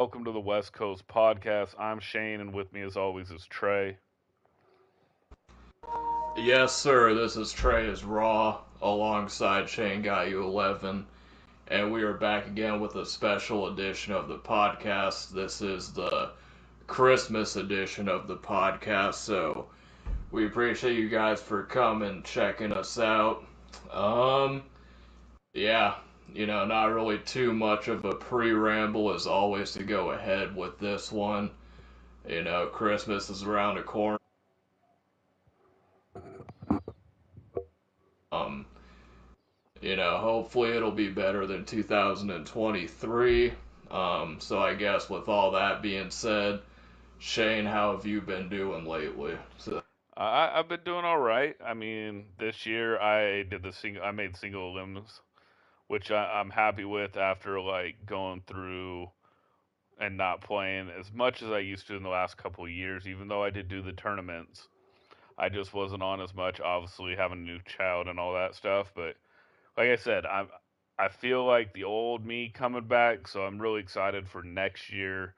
Welcome to the West Coast Podcast. I'm Shane, and with me, as always, is Trey. Yes, sir. This is Trey as Raw alongside Shane Got You 11, and we are back again with a special edition of the podcast. This is the Christmas edition of the podcast, so we appreciate you guys for coming, checking us out. Um, yeah, not really too much of a pre-ramble as always to go ahead with this one. Christmas is around the corner. Um, hopefully it'll be better than 2023. So I guess with all that being said, Shane, how have you been doing lately? I've been doing all right. I mean, this year I did the single. I made single elims, which I'm happy with after like going through and not playing as much as I used to in the last couple of years. Even though I did do the tournaments, I just wasn't on as much. Obviously, having a new child and all that stuff. But like I said, I feel like the old me coming back, so I'm really excited for next year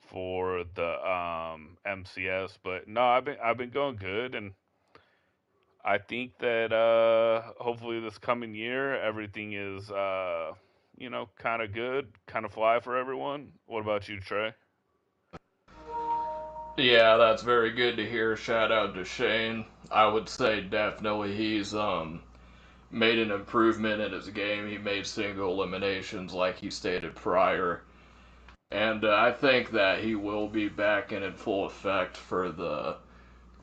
for the MCS. But no, I've been going good, and I think that hopefully this coming year everything is kind of good, kind of fly for everyone. What about you, Trey? Yeah, that's very good to hear. Shout out to Shane. I would say definitely he's made an improvement in his game. He made single eliminations like he stated prior. And I think that he will be back in full effect for the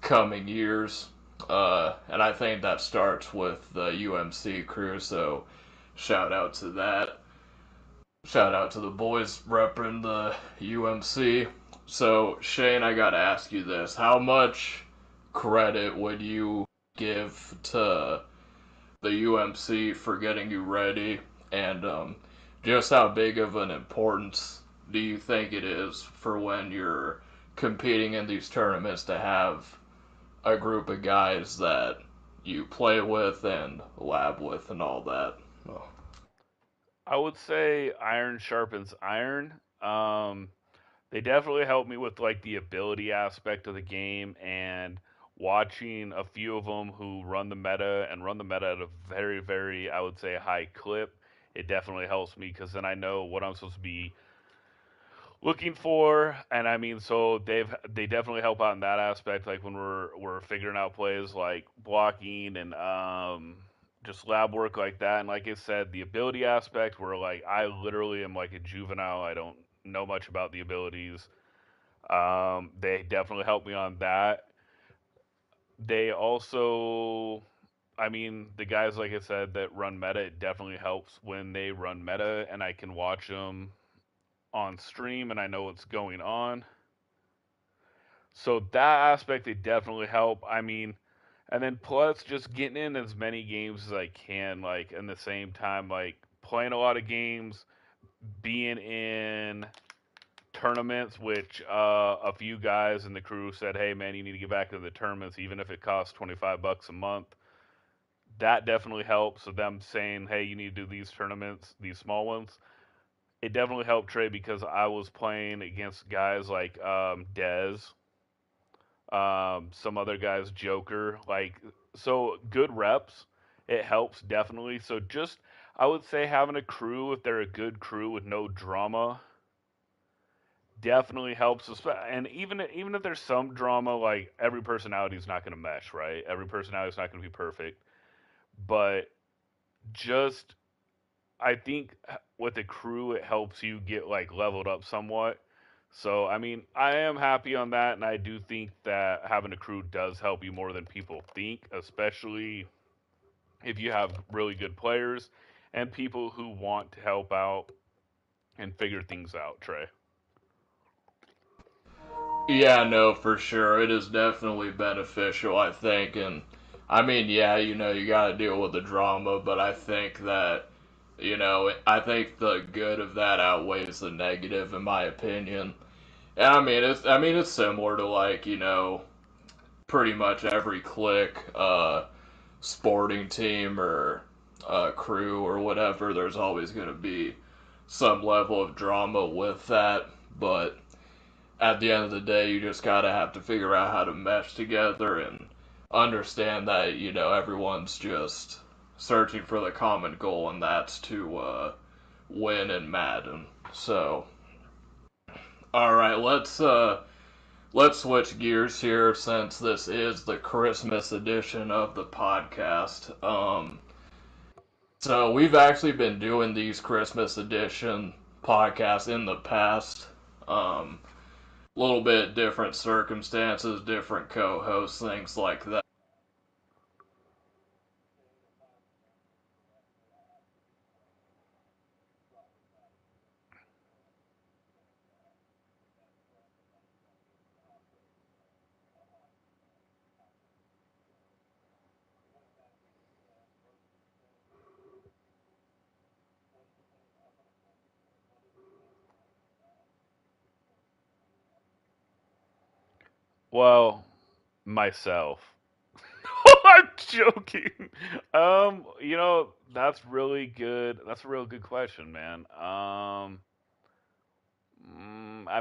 coming years. And I think that starts with the UMC crew, so shout out to that. Shout out to the boys repping the UMC. So, Shane, I gotta ask you this. How much credit would you give to the UMC for getting you ready? And just how big of an importance do you think it is for when you're competing in these tournaments to have a group of guys that you play with and lab with and all that? Oh. I would say iron sharpens iron. They definitely helped me with like the ability aspect of the game and watching a few of them who run the meta and run the meta at a very, very, I would say, high clip. It definitely helps me because then I know what I'm supposed to be looking for, and I mean, so they definitely help out in that aspect. Like when we're figuring out plays like blocking and just lab work like that. And like I said, the ability aspect where like I literally am like a juvenile. I don't know much about the abilities. They definitely help me on that. They also, I mean, the guys like I said that run meta, it definitely helps when they run meta, and I can watch them on stream and I know what's going on. So that aspect they definitely help. I mean, and then plus just getting in as many games as I can, like in the same time, like playing a lot of games, being in tournaments, which a few guys in the crew said, "Hey man, you need to get back to the tournaments, even if it costs $25 a month." That definitely helps. So them saying, "Hey, you need to do these tournaments, these small ones." It definitely helped Trey because I was playing against guys like Dez, some other guys, Joker, like so good reps. It helps definitely. So just I would say having a crew, if they're a good crew with no drama, definitely helps. And even if there's some drama, like every personality is not going to mesh, right? Every personality is not going to be perfect, but just I think with a crew, it helps you get like leveled up somewhat. So, I mean, I am happy on that, and I do think that having a crew does help you more than people think, especially if you have really good players and people who want to help out and figure things out, Trey. Yeah, no, for sure. It is definitely beneficial, I think. And I mean, yeah, you got to deal with the drama, but I think that, I think the good of that outweighs the negative, in my opinion. And I mean, it's similar to like, pretty much every clique, sporting team or crew or whatever. There's always going to be some level of drama with that. but at the end of the day, you just gotta have to figure out how to mesh together and understand that, everyone's just searching for the common goal, and that's to win in Madden. So, all right, let's switch gears here since this is the Christmas edition of the podcast. So we've actually been doing these Christmas edition podcasts in the past. Little bit different circumstances, different co-hosts, things like that. Well, myself. I'm joking. That's really good. That's a real good question, man. I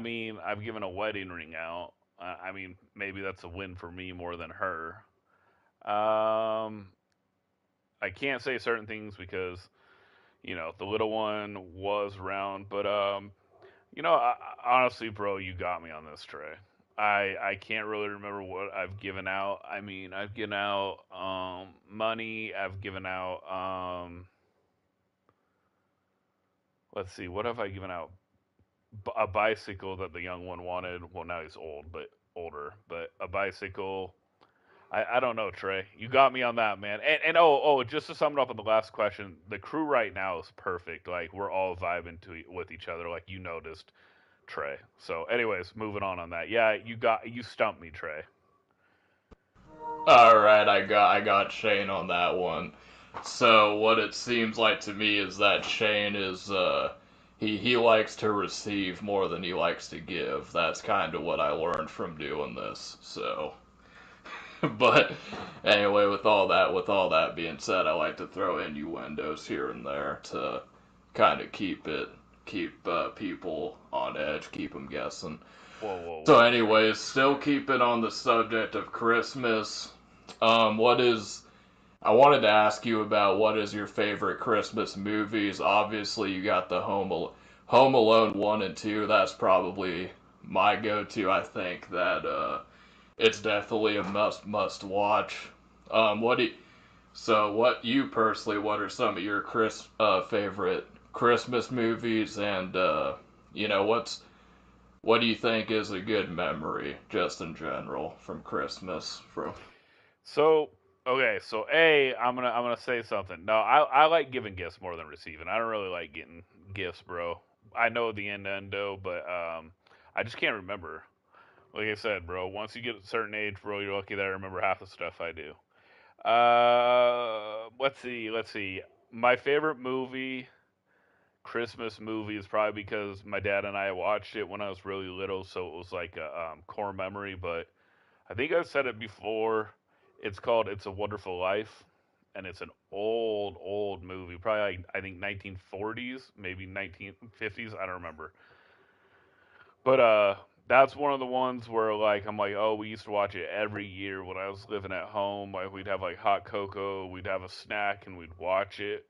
mean, I've given a wedding ring out. I mean, maybe that's a win for me more than her. Um, I can't say certain things because the little one was around, but honestly, bro, you got me on this, Trey. I can't really remember what I've given out. I mean, I've given out money. I've given out let's see, what have I given out? A bicycle that the young one wanted. Well, now he's old, but older. But a bicycle. I don't know, Trey. You got me on that, man. And just to sum it up on the last question, the crew right now is perfect. Like we're all vibing with each other, like you noticed, Trey. So, anyways, moving on that. Yeah, you stumped me, Trey. All right, I got Shane on that one. So what it seems like to me is that Shane is he likes to receive more than he likes to give. That's kind of what I learned from doing this. So, but anyway, with all that being said, I like to throw innuendos here and there to kind of keep people on edge, keep them guessing. Whoa, whoa, So, whoa, Trey. anyways, still keeping on the subject of Christmas. What is I wanted to ask you about what is your favorite Christmas movies? Obviously, you got the Home Alone 1 and 2. That's probably my go-to. I think that it's definitely a must watch. What do you, so what you personally? What are some of your favorite Christmas movies? And what do you think is a good memory, just in general, from Christmas? From So okay, so I'm gonna say something. No, I like giving gifts more than receiving. I don't really like getting gifts, bro. I know the innuendo, but I just can't remember. Like I said, bro, once you get a certain age, bro, you're lucky that I remember half the stuff I do. Let's see. My favorite movie, Christmas movie, is probably because my dad and I watched it when I was really little, so it was like a core memory. But I think I've said it before. It's called "It's a Wonderful Life," and it's an old movie, probably like I think 1940s, maybe 1950s. I don't remember. But that's one of the ones where like I'm like, oh, we used to watch it every year when I was living at home. Like we'd have like hot cocoa, we'd have a snack, and we'd watch it.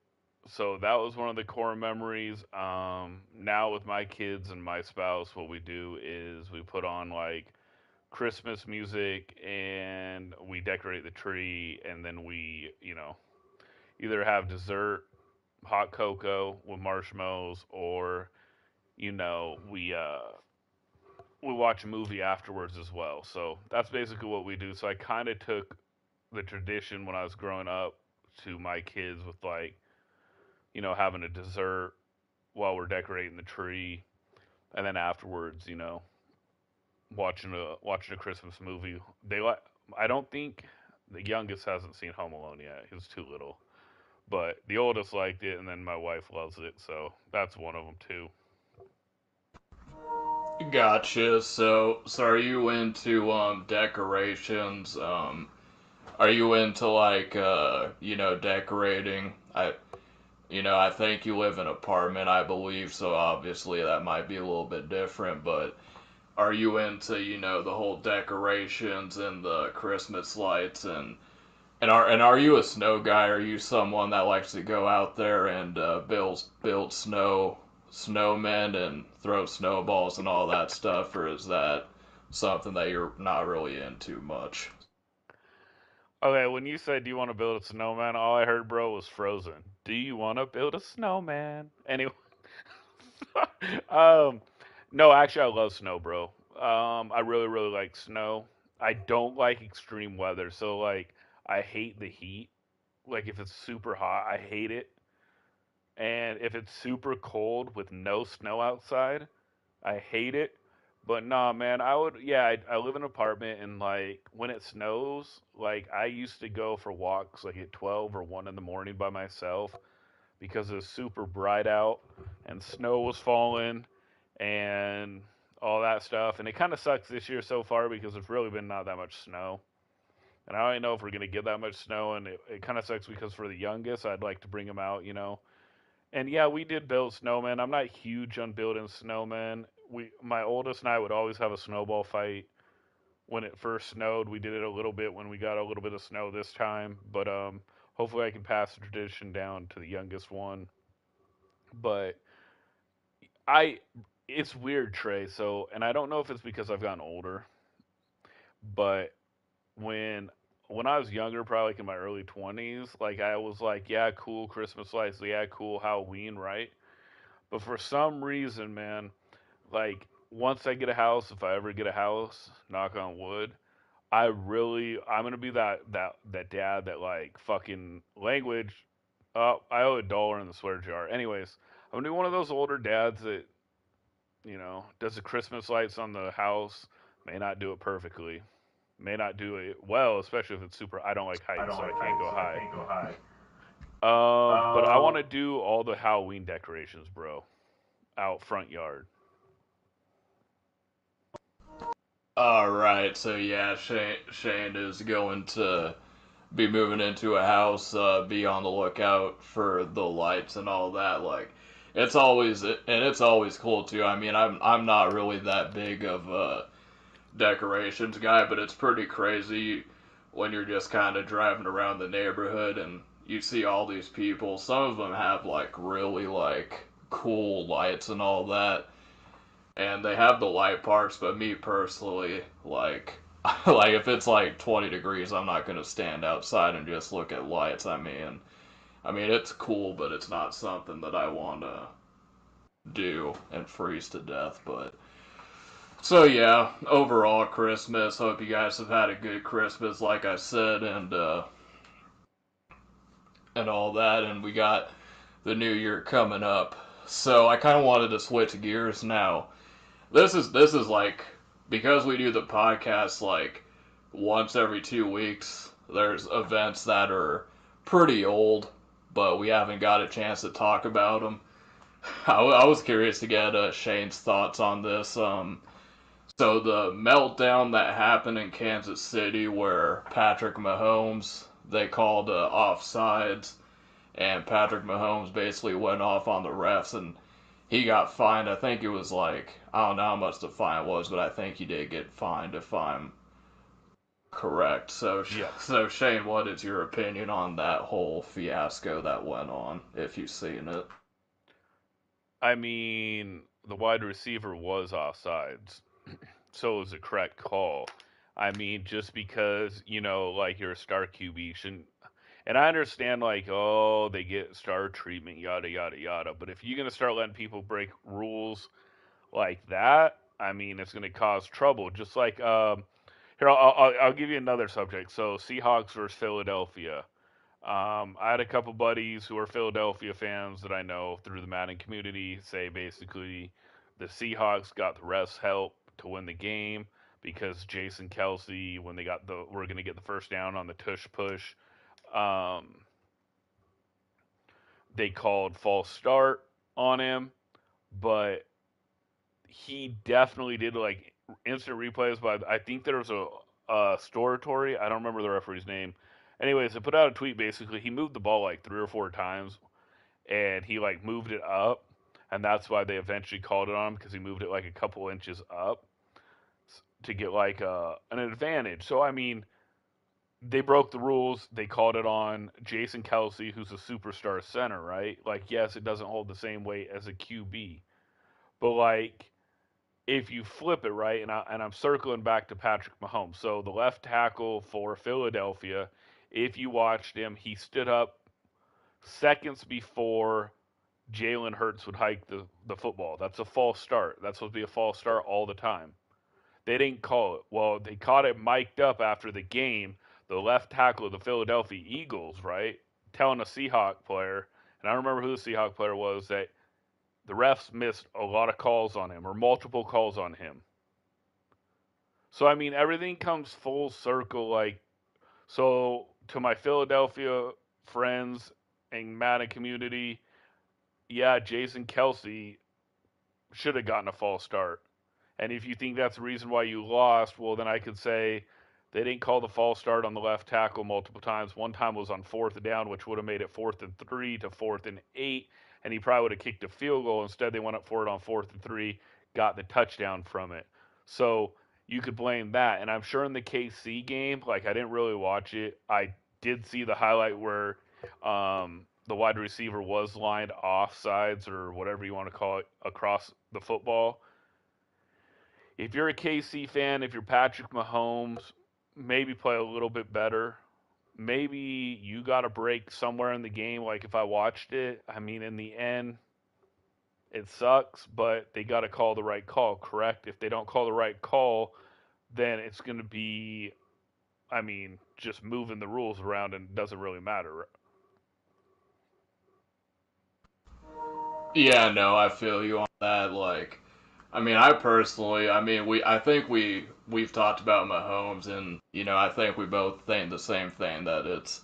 So that was one of the core memories. Now with my kids and my spouse, what we do is we put on like Christmas music and we decorate the tree, and then we, either have dessert, hot cocoa with marshmallows, or we watch a movie afterwards as well. So that's basically what we do. So I kind of took the tradition when I was growing up to my kids with like, having a dessert while we're decorating the tree, and then afterwards, watching a Christmas movie. They like. I don't think the youngest hasn't seen Home Alone yet. He was too little, but the oldest liked it, and then my wife loves it. So that's one of them too. Gotcha. So are you into decorations? Are you into like decorating? I think you live in an apartment, I believe, so obviously that might be a little bit different, but are you into, the whole decorations and the Christmas lights and are you a snow guy? Are you someone that likes to go out there and build snowmen and throw snowballs and all that stuff, or is that something that you're not really into much? Okay, when you said, "Do you want to build a snowman?" all I heard, bro, was Frozen. Do you want to build a snowman? Anyway, um, no, actually, I love snow, bro. I really, really like snow. I don't like extreme weather, so like, I hate the heat. Like, if it's super hot, I hate it. And if it's super cold with no snow outside, I hate it. But nah, man, yeah, I live in an apartment and like when it snows, like I used to go for walks like at 12 or 1 in the morning by myself because it was super bright out and snow was falling and all that stuff. And it kind of sucks this year so far because there's really been not that much snow. And I don't even know if we're going to get that much snow. And it kind of sucks because for the youngest, I'd like to bring him out, and yeah, we did build snowmen. I'm not huge on building snowmen. My oldest and I would always have a snowball fight when it first snowed. We did it a little bit when we got a little bit of snow this time, but hopefully I can pass the tradition down to the youngest one. But I, it's weird, Trey. So, and I don't know if it's because I've gotten older, but when when I was younger, probably like in my early 20s, like I was like, yeah, cool Christmas lights, yeah, cool Halloween, right? But for some reason, man, like once I get a house, if I ever get a house, knock on wood, I'm gonna be that dad that like fucking language. I owe $1 in the swear jar. Anyways, I'm gonna be one of those older dads that does the Christmas lights on the house. May not do it perfectly. May not do it well, especially if it's super. I don't like heights, so I can't go high. But I want to do all the Halloween decorations, bro, out front yard. All right, so yeah, Shane is going to be moving into a house. Be on the lookout for the lights and all that. Like, it's always cool too. I mean, I'm not really that big of a decorations guy, but it's pretty crazy when you're just kind of driving around the neighborhood and you see all these people. Some of them have like really like cool lights and all that, and they have the light parts. But me personally, like, like if it's like 20 degrees, I'm not gonna stand outside and just look at lights. I mean it's cool, but it's not something that I want to do and freeze to death. But so yeah, overall Christmas. Hope you guys have had a good Christmas, like I said, and all that. And we got the new year coming up. So I kind of wanted to switch gears now. This is like, because we do the podcast like once every 2 weeks. There's events that are pretty old, but we haven't got a chance to talk about them. I was curious to get Shane's thoughts on this. So the meltdown that happened in Kansas City, where Patrick Mahomes, they called offsides, and Patrick Mahomes basically went off on the refs, and he got fined. I think it was like, I don't know how much the fine was, but I think he did get fined if I'm correct. So Yes. so Shane, what is your opinion on that whole fiasco that went on? If you've seen it. I mean, the wide receiver was offsides, so it was a correct call. I mean, just because, like you're a star QB shouldn't. And I understand, like, oh, they get star treatment, yada, yada, yada. But if you're going to start letting people break rules like that, I mean, it's going to cause trouble. Just like, here, I'll give you another subject. So, Seahawks versus Philadelphia. I had a couple buddies who are Philadelphia fans that I know through the Madden community say basically the Seahawks got the refs' help to win the game because Jason Kelsey, when they we're going to get the first down on the tush push, um, they called false start on him, but he definitely did like instant replays. But I think there was a Storatory. I don't remember the referee's name. Anyways, they put out a tweet basically. He moved the ball like 3 or 4 times, and he like moved it up, and that's why they eventually called it on him because he moved it like a couple inches up to get like an advantage. So I mean, they broke the rules. They called it on Jason Kelsey, who's a superstar center, right? Like, yes, it doesn't hold the same weight as a QB, but like if you flip it right, and I'm circling back to Patrick Mahomes. So the left tackle for Philadelphia, if you watched him, he stood up seconds before Jalen Hurts would hike the football. That's a false start. That's supposed to be a false start all the time. They didn't call it. Well, they caught it mic'd up after the game. The left tackle of the Philadelphia Eagles, right, telling a Seahawk player, and I don't remember who the Seahawk player was, that the refs missed a lot of calls on him or multiple calls on him. So I mean, everything comes full circle. Like, so to my Philadelphia friends and Madden community, yeah, Jason Kelsey should have gotten a false start. And if you think that's the reason why you lost, well, then I could say they didn't call the false start on the left tackle multiple times. One time was on fourth down, which would have made it 4th and 3 to 4th and 8, and he probably would have kicked a field goal. Instead, they went up for it on 4th and 3, got the touchdown from it. So you could blame that. And I'm sure in the KC game, like I didn't really watch it. I did see the highlight where the wide receiver was lined off sides or whatever you want to call it across the football. If you're a KC fan, if you're Patrick Mahomes, maybe play a little bit better. Maybe you got a break somewhere in the game. Like if I watched it, I mean, in the end, it sucks, but they got to call the right call, correct? If they don't call the right call, then it's going to be, I mean, just moving the rules around and it doesn't really matter. Yeah, no, I feel you on that. Like, I mean, I personally, I mean, I think we've talked about Mahomes, and I think we both think the same thing that it's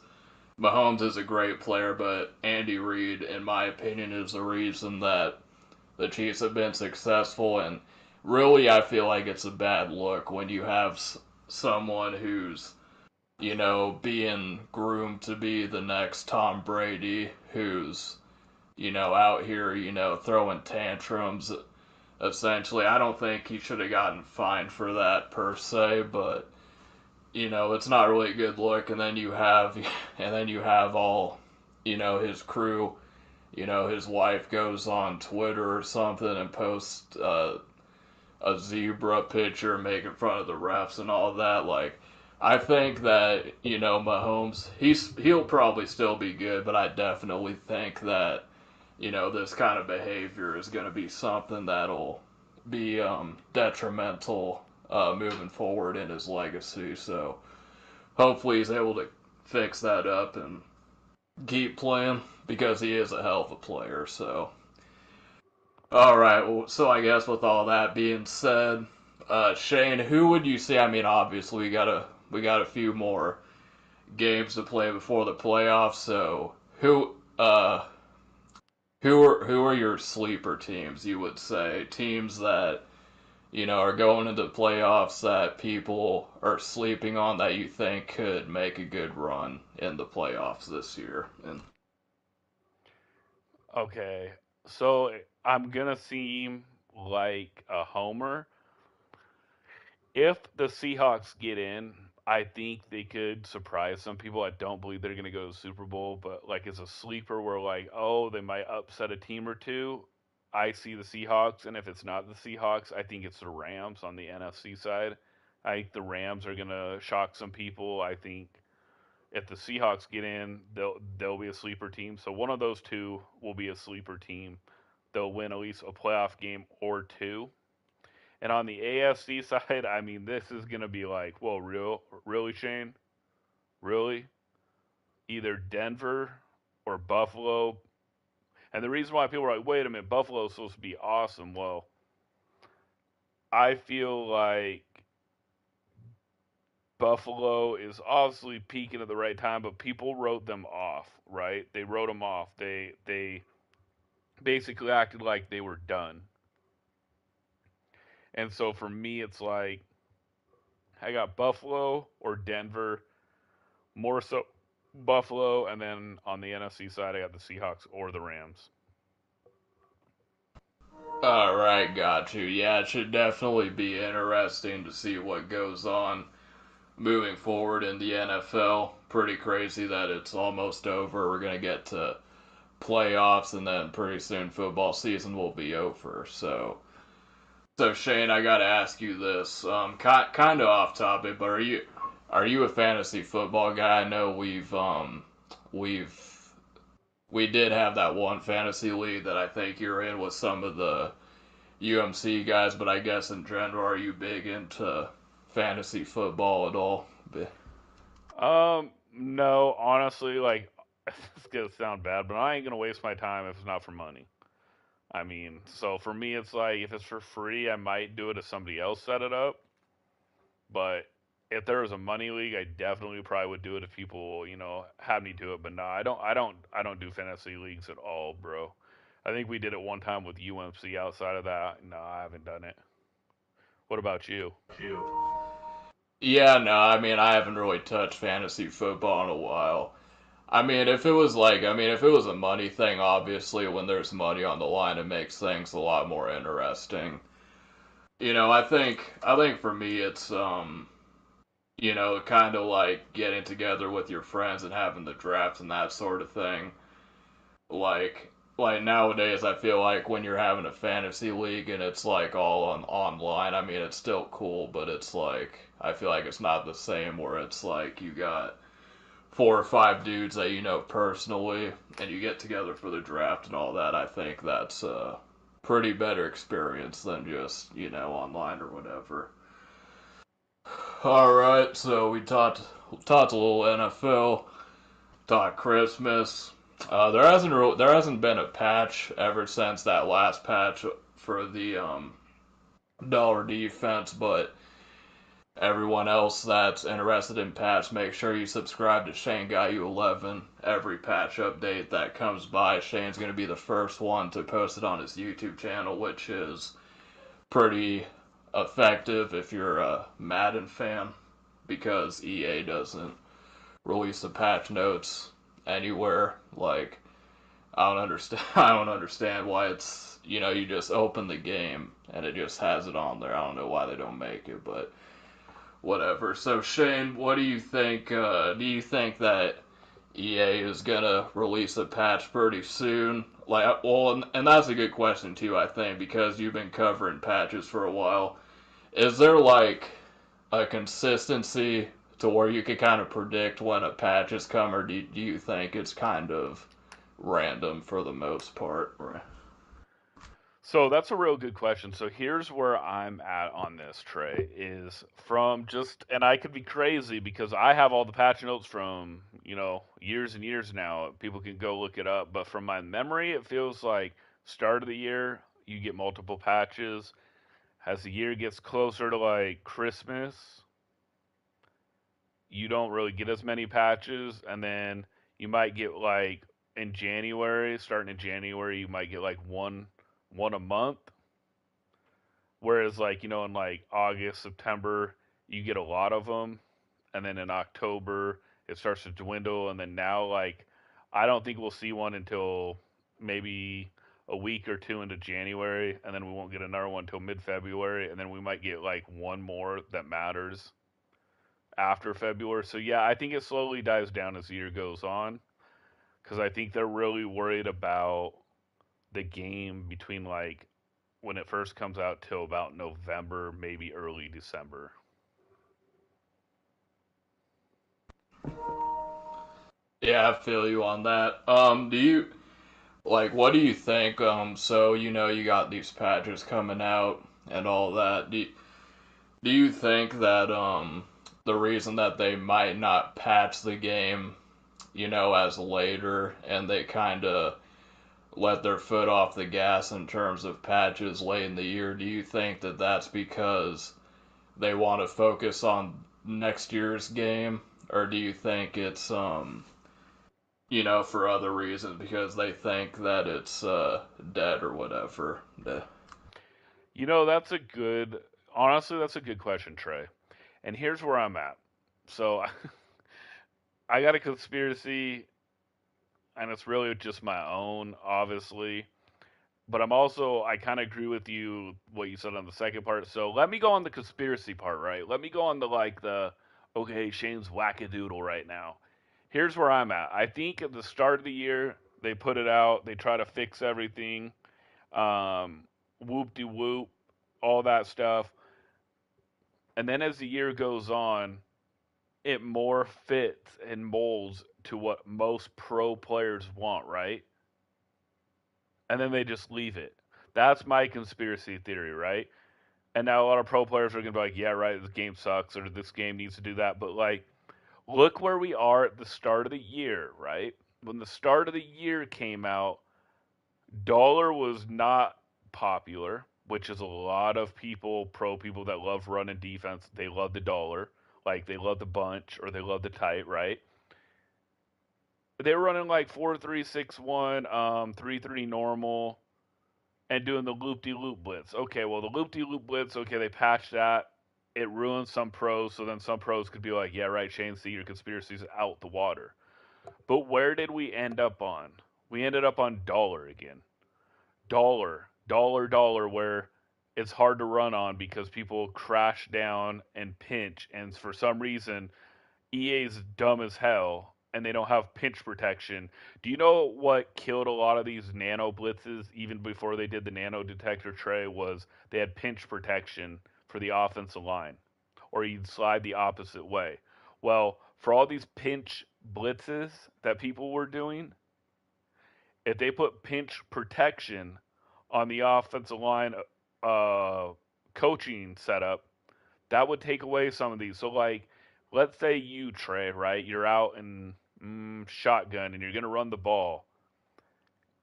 Mahomes is a great player, but Andy Reid, in my opinion, is the reason that the Chiefs have been successful. And really, I feel like it's a bad look when you have someone who's being groomed to be the next Tom Brady, who's out here, throwing tantrums. Essentially, I don't think he should have gotten fined for that per se, but it's not really a good look. And then you have, and then you have all, his crew. His wife goes on Twitter or something and posts a zebra picture making fun of the refs and all that. Like, I think that Mahomes, he'll probably still be good, but I definitely think that this kind of behavior is going to be something that'll be detrimental moving forward in his legacy. So hopefully he's able to fix that up and keep playing because he is a hell of a player. So, all right. Well, so I guess with all that being said, Shane, who would you say? I mean, obviously we got a few more games to play before the playoffs. So who are your sleeper teams? You would say teams that are going into the playoffs that people are sleeping on that you think could make a good run in the playoffs this year. And Okay, so I'm going to seem like a homer. If the Seahawks get in, I think they could surprise some people. I don't believe they're going to go to the Super Bowl, but like as a sleeper, we're like, oh, they might upset a team or two. I see the Seahawks, and if it's not the Seahawks, I think it's the Rams on the NFC side. I think the Rams are going to shock some people. I think if the Seahawks get in, they'll be a sleeper team. So one of those two will be a sleeper team. They'll win at least a playoff game or two. And on the AFC side, I mean, this is gonna be like, whoa, really, Shane, really? Either Denver or Buffalo. And the reason why people are like, wait a minute, Buffalo's supposed to be awesome. Well, I feel like Buffalo is obviously peaking at the right time, but people wrote them off, right? They wrote them off. They basically acted like they were done. And so for me, it's like I got Buffalo or Denver more so. Buffalo, and then on the NFC side, I got the Seahawks or the Rams. All right, got you. Yeah, it should definitely be interesting to see what goes on moving forward in the NFL. Pretty crazy that it's almost over. We're going to get to playoffs, and then pretty soon football season will be over. So Shane, I got to ask you this. Kind of off topic, but are you a fantasy football guy? I know we've we did have that one fantasy league that I think you're in with some of the UMC guys, but I guess in general, are you big into fantasy football at all? No, honestly, like it's gonna sound bad, but I ain't gonna waste my time if it's not for money. I mean, so for me, it's like if it's for free, I might do it if somebody else set it up. But if there was a money league, I definitely probably would do it if people, had me do it. But no, I don't do fantasy leagues at all, bro. I think we did it one time with UMC. Outside of that, no, I haven't done it. What about you? Yeah, no, I mean, I haven't really touched fantasy football in a while. I mean, if it was a money thing, obviously, when there's money on the line, it makes things a lot more interesting. I think for me, it's kind of like getting together with your friends and having the draft and that sort of thing. Like nowadays, I feel like when you're having a fantasy league and it's like all online, I mean, it's still cool, but it's like I feel like it's not the same where it's like you got four or five dudes that you know personally and you get together for the draft and all that. I think that's a pretty better experience than just online or whatever. All right, so we talked a little NFL, talked Christmas. There hasn't been a patch ever since that last patch for the dollar defense, but everyone else that's interested in patch, make sure you subscribe to Shane Got You 11. Every patch update that comes by, Shane's going to be the first one to post it on his YouTube channel, which is pretty effective if you're a Madden fan because EA doesn't release the patch notes anywhere. Like I don't understand. I don't understand why it's you just open the game and it just has it on there. I don't know why they don't make it, but whatever. So Shane, what do you think? Do you think that EA is gonna release a patch pretty soon? Like, well, and that's a good question too. I think because you've been covering patches for a while. Is there like a consistency to where you could kind of predict when a patch is coming, or do you think it's kind of random for the most part? So that's a real good question. So here's where I'm at on this, Trey, is from just, and I could be crazy because I have all the patch notes from, years and years now. People can go look it up. But from my memory, it feels like start of the year, you get multiple patches. As the year gets closer to like Christmas, you don't really get as many patches. And then you might get like in January, starting in January, you might get like one a month. Whereas, like, in like August, September, you get a lot of them. And then in October, it starts to dwindle. And then now, like, I don't think we'll see one until maybe a week or two into January. And then we won't get another one until mid February. And then we might get like one more that matters after February. So, yeah, I think it slowly dies down as the year goes on. Because I think they're really worried about the game between like when it first comes out till about November, maybe early December. Yeah, I feel you on that. Do you like what do you think? So you got these patches coming out and all that. Do you think that the reason that they might not patch the game, as later and they kind of let their foot off the gas in terms of patches late in the year, do you think that that's because they want to focus on next year's game, or do you think it's for other reasons because they think that it's dead or whatever? That's a good, honestly, that's a good question, Trey. And here's where I'm at. So I got a conspiracy, and it's really just my own, obviously. But I kind of agree with you what you said on the second part. So let me go on the conspiracy part, right? Let me go on okay, Shane's wackadoodle right now. Here's where I'm at. I think at the start of the year they put it out, they try to fix everything, whoop de whoop, all that stuff, and then as the year goes on, it more fits and molds to what most pro players want, right? And then they just leave it. That's my conspiracy theory, right? And now a lot of pro players are gonna be like, yeah, right, this game sucks or this game needs to do that. But like, look where we are at the start of the year, right? When the start of the year came out, dollar was not popular, which is a lot of people, pro people that love running defense. They love the dollar, like they love the bunch or they love the tight, right? They were running like 4-3-6-1, 3-3 normal, and doing the loop de loop blitz. Okay, well, the loop de loop blitz, okay, they patched that. It ruined some pros, so then some pros could be like, yeah, right, Shane, see, your conspiracy's out the water. But where did we end up on? We ended up on dollar again. Dollar, where it's hard to run on because people crash down and pinch, and for some reason, EA's dumb as hell and they don't have pinch protection. Do you know what killed a lot of these nano blitzes even before they did the nano detector tray was they had pinch protection for the offensive line or you'd slide the opposite way. Well, for all these pinch blitzes that people were doing, if they put pinch protection on the offensive line uh, coaching setup, that would take away some of these. So, like, let's say you, Trey, right? You're out in shotgun and you're going to run the ball,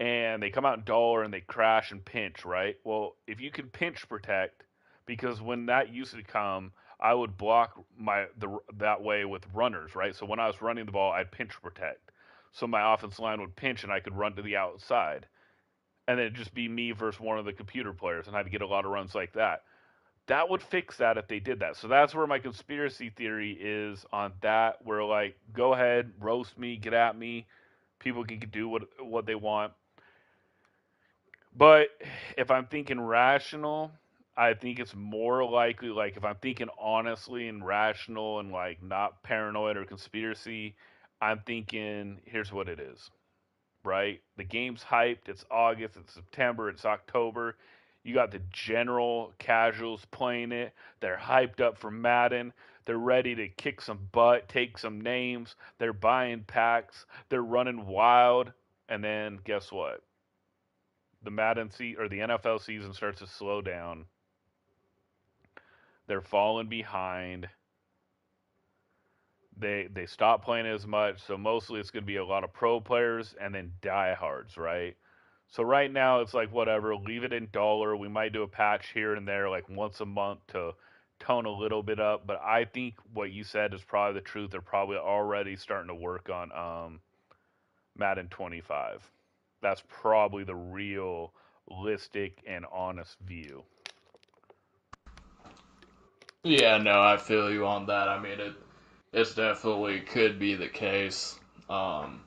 and they come out in dollar and they crash and pinch, right? Well, if you can pinch protect, because when that used to come, I would block that way with runners, right? So when I was running the ball, I'd pinch protect. So my offense line would pinch and I could run to the outside. And then it'd just be me versus one of the computer players, and I'd get a lot of runs like that. That would fix that if they did that. So that's where my conspiracy theory is on that. Where like, go ahead, roast me, get at me. People can do what they want. But if I'm thinking rational, I think it's more likely like if I'm thinking honestly and rational and like not paranoid or conspiracy, I'm thinking here's what it is. Right? The game's hyped. It's August, it's September, it's October. You got the general casuals playing it. They're hyped up for Madden. They're ready to kick some butt, take some names. They're buying packs. They're running wild. And then guess what? The NFL season starts to slow down. They're falling behind. They stop playing as much, so mostly it's going to be a lot of pro players and then diehards, right? So right now it's like whatever, leave it in dollar. We might do a patch here and there, like once a month to tone a little bit up. But I think what you said is probably the truth. They're probably already starting to work on Madden 25. That's probably the realistic and honest view. Yeah, no, I feel you on that. I mean, it's definitely could be the case. Um,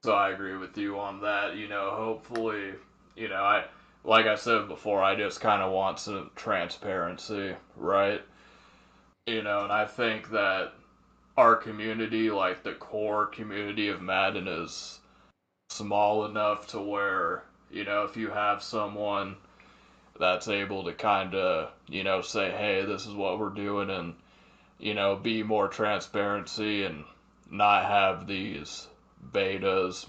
so I agree with you on that. Hopefully, I like I said before, I just kind of want some transparency, right? And I think that our community, like the core community of Madden, is small enough to where if you have someone that's able to kind of say, hey, this is what we're doing, and be more transparency and not have these betas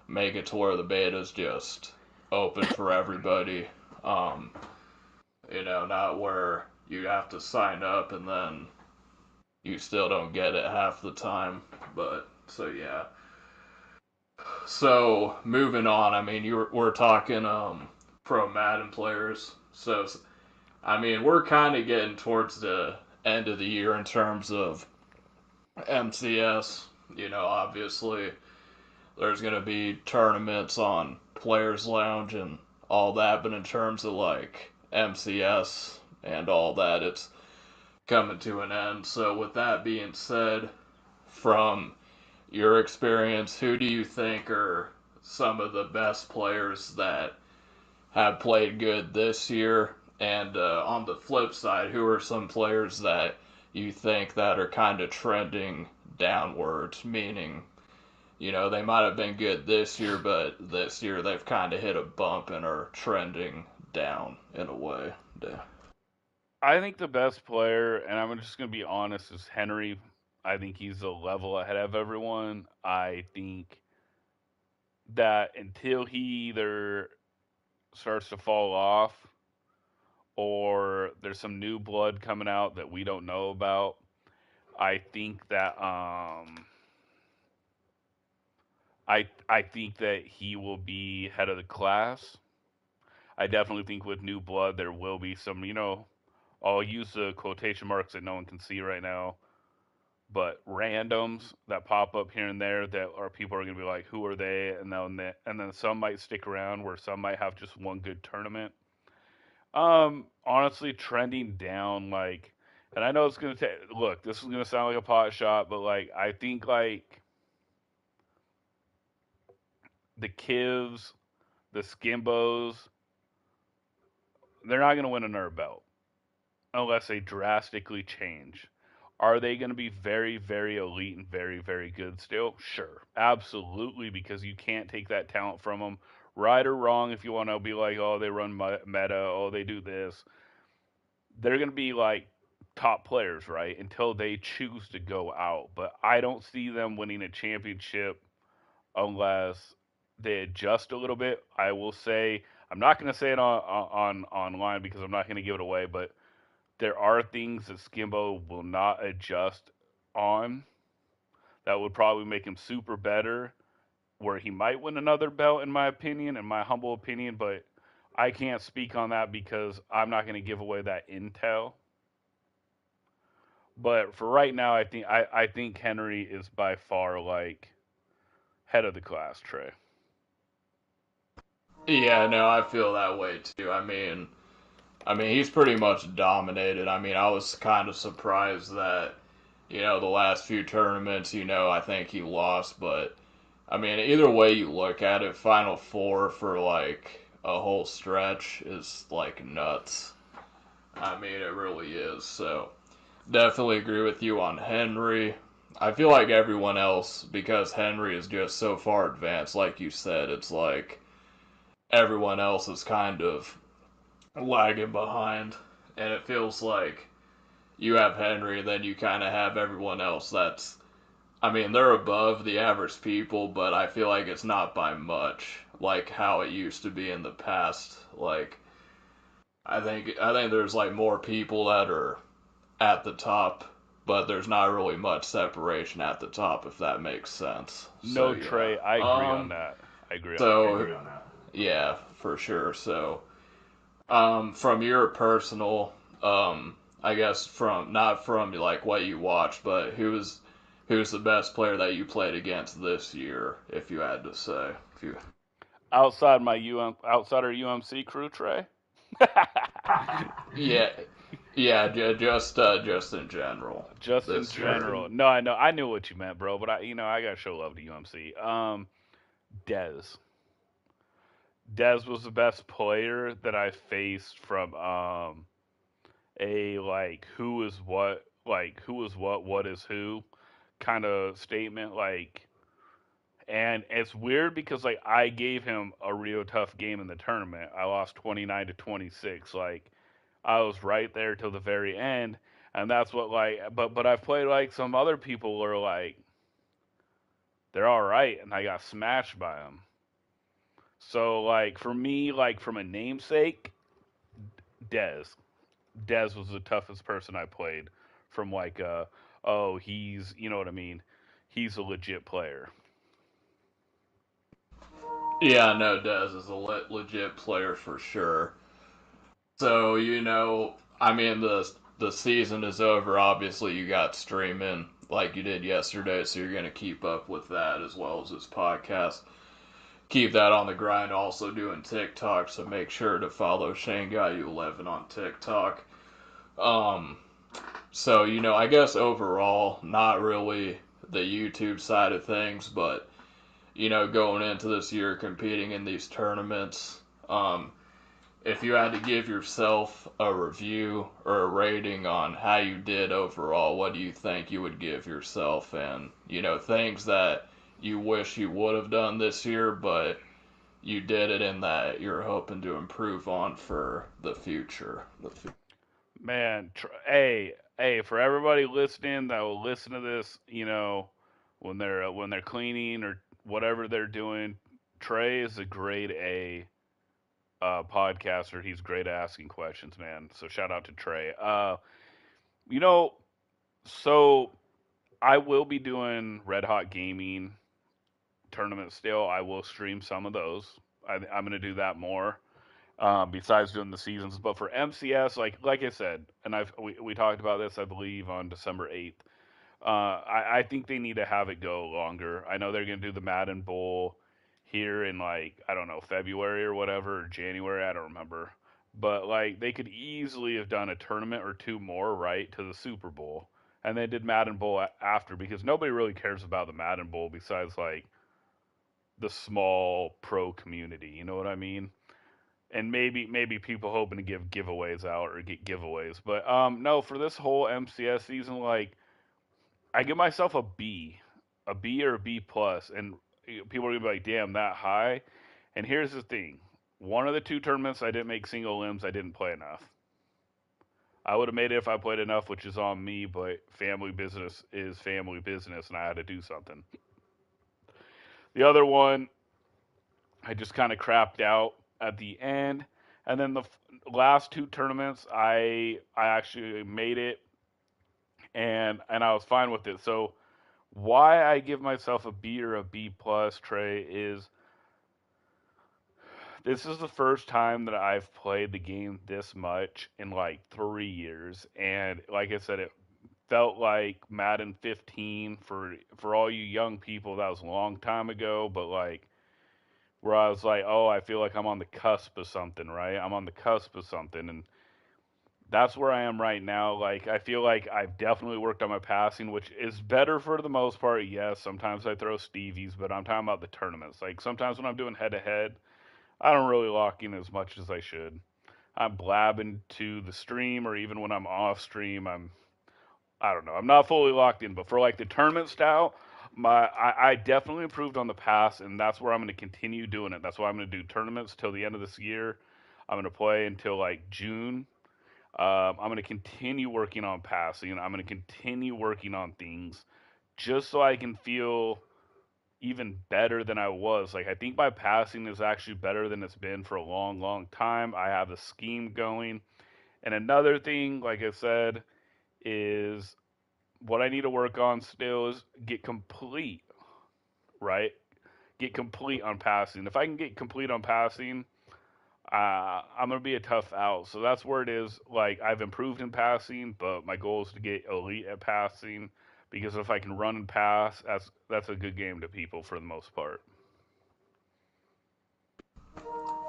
make it to where the betas just open for everybody. Um, not where you have to sign up and then you still don't get it half the time. But so yeah. So moving on, I mean, we're talking pro Madden players. So I mean, we're kind of getting towards the end of the year in terms of MCS. Obviously, there's going to be tournaments on Players Lounge and all that, but in terms of like MCS and all that, it's coming to an end. So, with that being said, from your experience, who do you think are some of the best players that have played good this year? And on the flip side, who are some players that you think that are kind of trending downwards, meaning, they might have been good this year, but this year they've kind of hit a bump and are trending down in a way. Yeah. I think the best player, and I'm just going to be honest, is Henry. I think he's a level ahead of everyone. I think that until he either starts to fall off or there's some new blood coming out that we don't know about, I think that I think that he will be head of the class. I definitely think with new blood there will be some, I'll use the quotation marks that no one can see right now, but randoms that pop up here and there that are people are going to be like, who are they? And then some might stick around where some might have just one good tournament. Honestly, trending down and I know it's going to take. Look, this is going to sound like a pot shot, but I think the Kivs, the Skimbos, they're not going to win another belt unless they drastically change. Are they going to be very, very elite and very, very good still? Sure. Absolutely, because you can't take that talent from them. Right or wrong, if you want to be like, oh, they run meta, oh, they do this. They're going to be top players, right? Until they choose to go out. But I don't see them winning a championship unless they adjust a little bit. I will say, I'm not going to say it on online because I'm not going to give it away, but there are things that Skimbo will not adjust on that would probably make him super better, where he might win another belt, in my humble opinion, but I can't speak on that because I'm not going to give away that intel. But for right now, I think Henry is by far head of the class, Trey. Yeah, no, I feel that way too. I mean, he's pretty much dominated. I mean, I was kind of surprised that, the last few tournaments, I think he lost, but I mean, either way you look at it, Final Four for a whole stretch is nuts. I mean, it really is. So, definitely agree with you on Henry. I feel like everyone else, because Henry is just so far advanced, like you said, it's like everyone else is kind of lagging behind. And it feels like you have Henry, and then you kind of have everyone else that's, I mean, they're above the average people, but I feel like it's not by much, like how it used to be in the past. I think there's more people that are at the top, but there's not really much separation at the top, if that makes sense. So No, yeah. Trey, I agree on that. I agree on that. So yeah, for sure. So from your personal, I guess from not from what you watched, but who's the best player that you played against this year, if you had to say? If you Outside our UMC crew, Trey. Yeah, yeah, just in general Just in this year. general. No, I know. I knew what you meant, bro. But I gotta show love to UMC. Dez. Dez was the best player that I faced from a who is what is who kind of statement. And it's weird because I gave him a real tough game in the tournament. I lost 29-26. I was right there till the very end, and that's what but I've played some other people who are they're all right, and I got smashed by them. So for me, from a namesake, Dez. Dez was the toughest person I played from oh, he's, you know what I mean? He's a legit player. Yeah, no, Dez is a legit player for sure. So I mean, the season is over. Obviously, you got streaming like you did yesterday, so you're gonna keep up with that as well as this podcast. Keep that on the grind. Also doing TikTok, so make sure to follow Shane Guy 11 on TikTok. Um, so I guess overall, not really the YouTube side of things, but going into this year competing in these tournaments, um, if you had to give yourself a review or a rating on how you did overall, what do you think you would give yourself? And, things that you wish you would have done this year, but you did it and that you're hoping to improve on for the future. Man, hey, for everybody listening that will listen to this, when they're cleaning or whatever they're doing, Trey is a grade A podcaster. He's great at asking questions, man. So shout out to Trey. You know, so I will be doing Red Hot Gaming tournaments still. I will stream some of those. I'm going to do that more. Besides doing the seasons, but for MCS, like I said, and we talked about this, I believe, on December 8th. I think they need to have it go longer. I know they're going to do the Madden Bowl here in like I don't know February or whatever or January. I don't remember, but like they could easily have done a tournament or two more right to the Super Bowl, and they did Madden Bowl after because nobody really cares about the Madden Bowl besides like the small pro community. You know what I mean? And maybe people hoping to give giveaways out or get giveaways. But no, for this whole MCS season, like I give myself a B or a B plus, and people are gonna be like, "Damn, that high." And here's the thing: one of the two tournaments I didn't make single limbs. I didn't play enough. I would have made it if I played enough, which is on me. But family business is family business, and I had to do something. The other one, I just kind of crapped out at the end. And then the last two tournaments, I actually made it, and I was fine with it. So why I give myself a B or a B plus, Trey, is this is the first time that I've played the game this much in like 3 years, and like I said, it felt like Madden 15 for all you young people. That was a long time ago, but like where I was like, oh, I feel like I'm on the cusp of something, right? I'm on the cusp of something, and that's where I am right now. Like I feel like I've definitely worked on my passing, which is better for the most part. Yes, sometimes I throw Stevies, but I'm talking about the tournaments. Like sometimes when I'm doing head to head, I don't really lock in as much as I should. I'm blabbing to the stream, or even when I'm off stream, I don't know. I'm not fully locked in, but for like the tournament style, I definitely improved on the pass, and that's where I'm going to continue doing it. That's why I'm going to do tournaments till the end of this year. I'm going to play until like June. I'm going to continue working on passing. I'm going to continue working on things just so I can feel even better than I was. Like, I think my passing is actually better than it's been for a long, long time. I have a scheme going. And another thing, like I said, is what I need to work on still is get complete, right? Get complete on passing. If I can get complete on passing, I'm gonna be a tough out. So that's where it is. Like I've improved in passing, but my goal is to get elite at passing because if I can run and pass, that's a good game to people for the most part.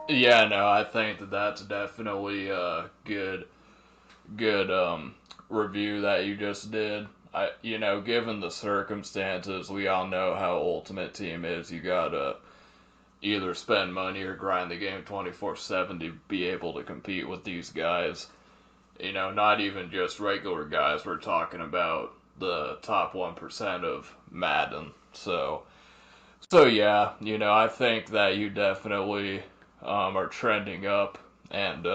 Yeah, no, I think that that's definitely a good review that you just did. Given the circumstances, we all know how Ultimate Team is. You gotta either spend money or grind the game 24/7 to be able to compete with these guys. Not even just regular guys. We're talking about the top 1% of Madden. So yeah, I think that you definitely are trending up, and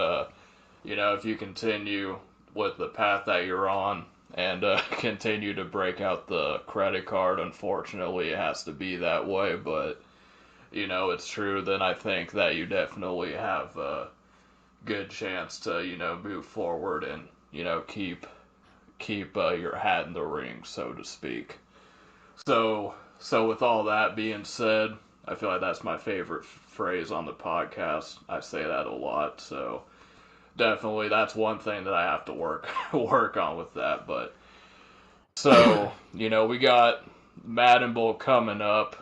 if you continue with the path that you're on and continue to break out the credit card, unfortunately, it has to be that way, but it's true. Then I think that you definitely have a good chance to move forward and keep your hat in the ring, so to speak. So with all that being said, I feel like that's my favorite phrase on the podcast. I say that a lot, so definitely that's one thing that I have to work on with that. But so we got Madden Bowl coming up.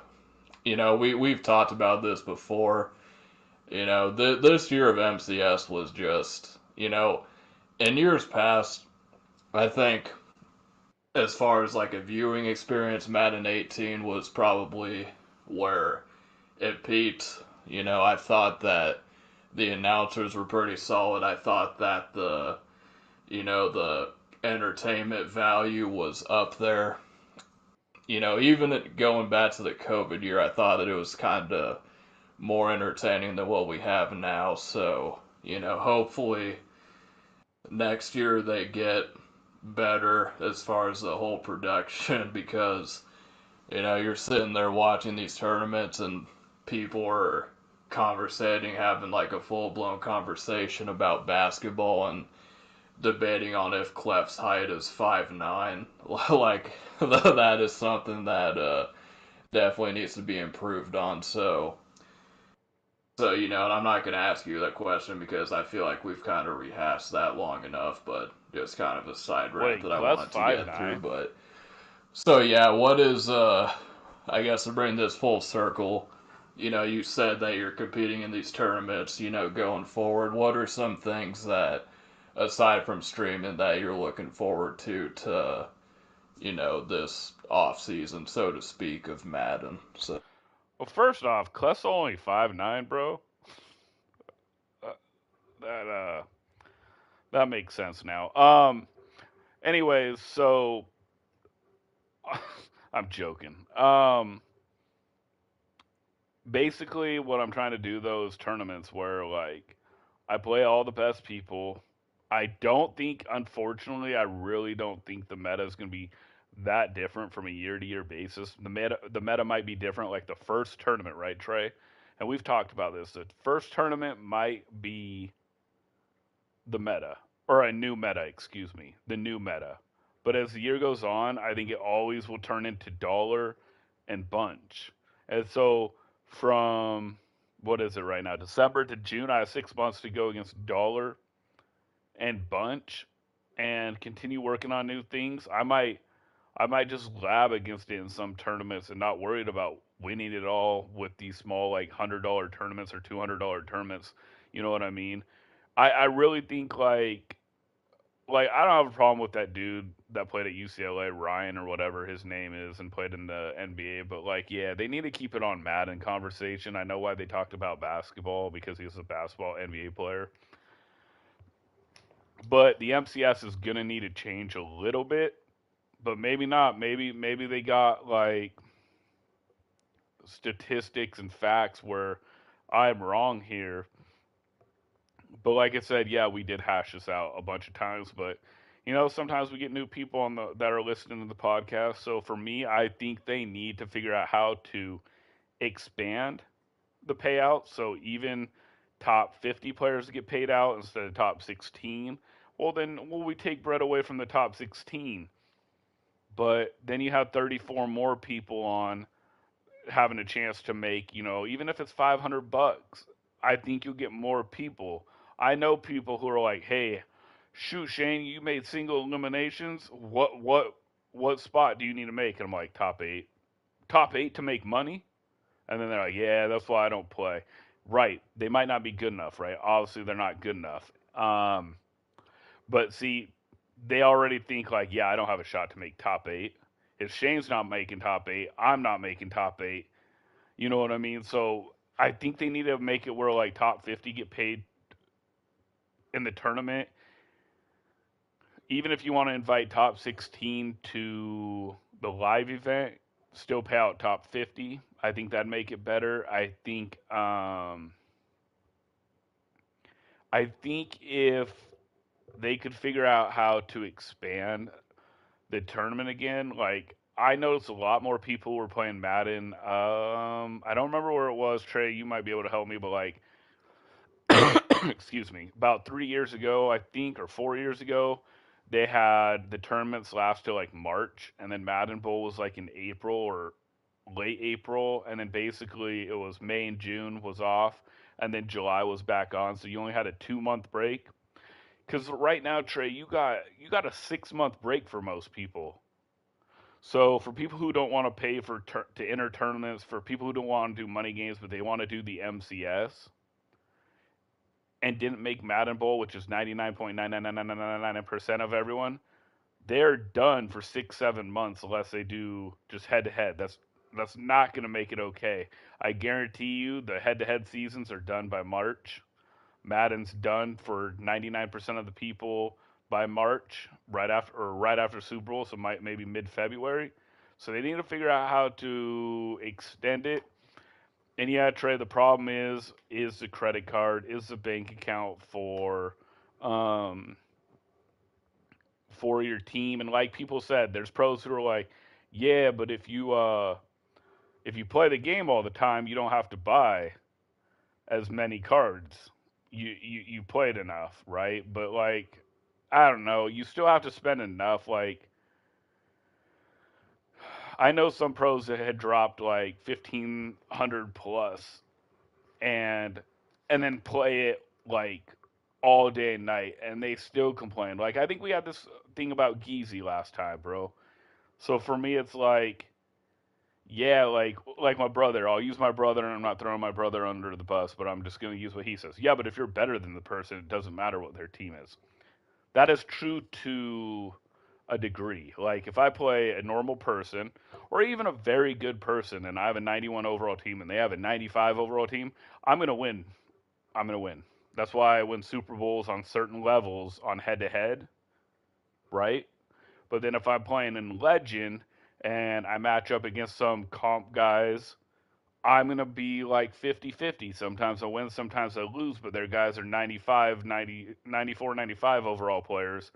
We've talked about this before. This year of MCS was just in years past. I think as far as like a viewing experience, Madden 18 was probably where it peaked. You know, I thought that the announcers were pretty solid. I thought that the entertainment value was up there. You know, even going back to the COVID year, I thought that it was kind of more entertaining than what we have now. So, hopefully next year they get better as far as the whole production because, you're sitting there watching these tournaments and people are conversating, having like a full blown conversation about basketball and debating on if Clef's height is 5'9". Like, that is something that definitely needs to be improved on. So, and I'm not going to ask you that question because I feel like we've kind of rehashed that long enough, but just kind of a side rant Wait, that I Clef's wanted to five get through. nine. But so, yeah, what is, I guess to bring this full circle, you said that you're competing in these tournaments, going forward. What are some things that, aside from streaming, that you're looking forward to, this off season, so to speak, of Madden? So, Well, first off, Clef's only 5'9", bro. Uh, that that makes sense now. Anyways, so I'm joking. Basically, what I'm trying to do though is tournaments where like I play all the best people. I don't think, unfortunately, I really don't think the meta is going to be that different from a year to year basis. The meta might be different, like the first tournament, right, Trey? And we've talked about this. The first tournament might be the meta, or a new meta, excuse me, the new meta. But as the year goes on, I think it always will turn into dollar and bunch. And so from what is it right now, December to June, I have 6 months to go against dollar and bunch and continue working on new things. I might just lab against it in some tournaments and not worried about winning it all with these small like $100 tournaments or $200 tournaments. You know what I mean? I really think like I don't have a problem with that dude that played at UCLA, Ryan or whatever his name is, and played in the NBA. But like, yeah, they need to keep it on Madden conversation. I know why they talked about basketball because he was a basketball NBA player. But the MCS is gonna need to change a little bit, but maybe not. Maybe they got like statistics and facts where I'm wrong here. But like I said, yeah, we did hash this out a bunch of times, but sometimes we get new people on the that are listening to the podcast. So for me, I think they need to figure out how to expand the payout. So even top 50 players get paid out instead of top 16. Well, then will we take bread away from the top 16? But then you have 34 more people on having a chance to make, even if it's $500, I think you'll get more people. I know people who are like, "Hey, shoot, Shane, you made single eliminations. What spot do you need to make?" And I'm like, "Top 8." Top 8 to make money? And then they're like, "Yeah, that's why I don't play." Right. They might not be good enough, right? Obviously, they're not good enough. But see, they already think like, "Yeah, I don't have a shot to make top 8. If Shane's not making top 8, I'm not making top 8." You know what I mean? So I think they need to make it where like top 50 get paid in the tournament. Even if you want to invite top 16 to the live event, still pay out top 50. I think that'd make it better. I think if they could figure out how to expand the tournament again, like I noticed a lot more people were playing Madden. I don't remember where it was, Trey. You might be able to help me, but like excuse me, about 3 years ago, I think, or 4 years ago, they had the tournaments last till like March, and then Madden Bowl was like in April or late April, and then basically it was May and June was off, and then July was back on, so you only had a 2 month break. Because right now, Trey, you got a 6 month break for most people. So for people who don't want to pay to enter tournaments, for people who don't want to do money games but they want to do the MCS, and didn't make Madden Bowl, which is 99.99999% of everyone, they're done for 6 7 months unless they do just head to head. That's not going to make it okay. I guarantee you the head to head seasons are done by March. Madden's done for 99% of the people by March, right after Super Bowl, so maybe mid February. So they need to figure out how to extend it. And yeah, Trey, the problem is the credit card, is the bank account um for your team. And like people said, there's pros who are like, yeah, but if you play the game all the time, you don't have to buy as many cards. You played enough, right? But like, I don't know, you still have to spend enough. Like, I know some pros that had dropped like 1,500 plus, and and then play it like all day and night, and they still complain. Like, I think we had this thing about Geezy last time, bro. So for me, it's like, yeah, like my brother. I'll use my brother, and I'm not throwing my brother under the bus, but I'm just gonna use what he says. Yeah, but if you're better than the person, it doesn't matter what their team is. That is true to a degree. Like if I play a normal person or even a very good person and I have a 91 overall team and they have a 95 overall team, I'm going to win. I'm going to win. That's why I win Super Bowls on certain levels on head to head, right? But then if I'm playing in Legend and I match up against some comp guys, I'm going to be like 50-50. Sometimes I win, sometimes I lose, but their guys are 95, 90, 94, 95 overall players,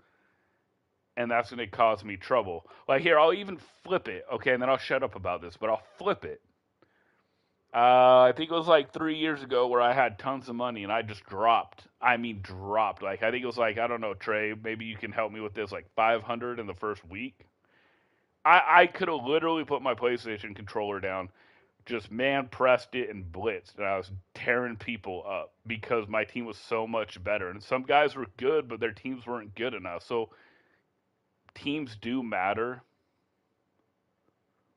and that's going to cause me trouble. Like here, I'll even flip it, okay, and then I'll shut up about this, but I'll flip it. I think it was like 3 years ago where I had tons of money and I just dropped. I mean, dropped. Like I think it was like, I don't know, Trey. Maybe you can help me with this. Like 500 in the first week. I could have literally put my PlayStation controller down, just man pressed it and blitzed, and I was tearing people up because my team was so much better. And some guys were good, but their teams weren't good enough. So teams do matter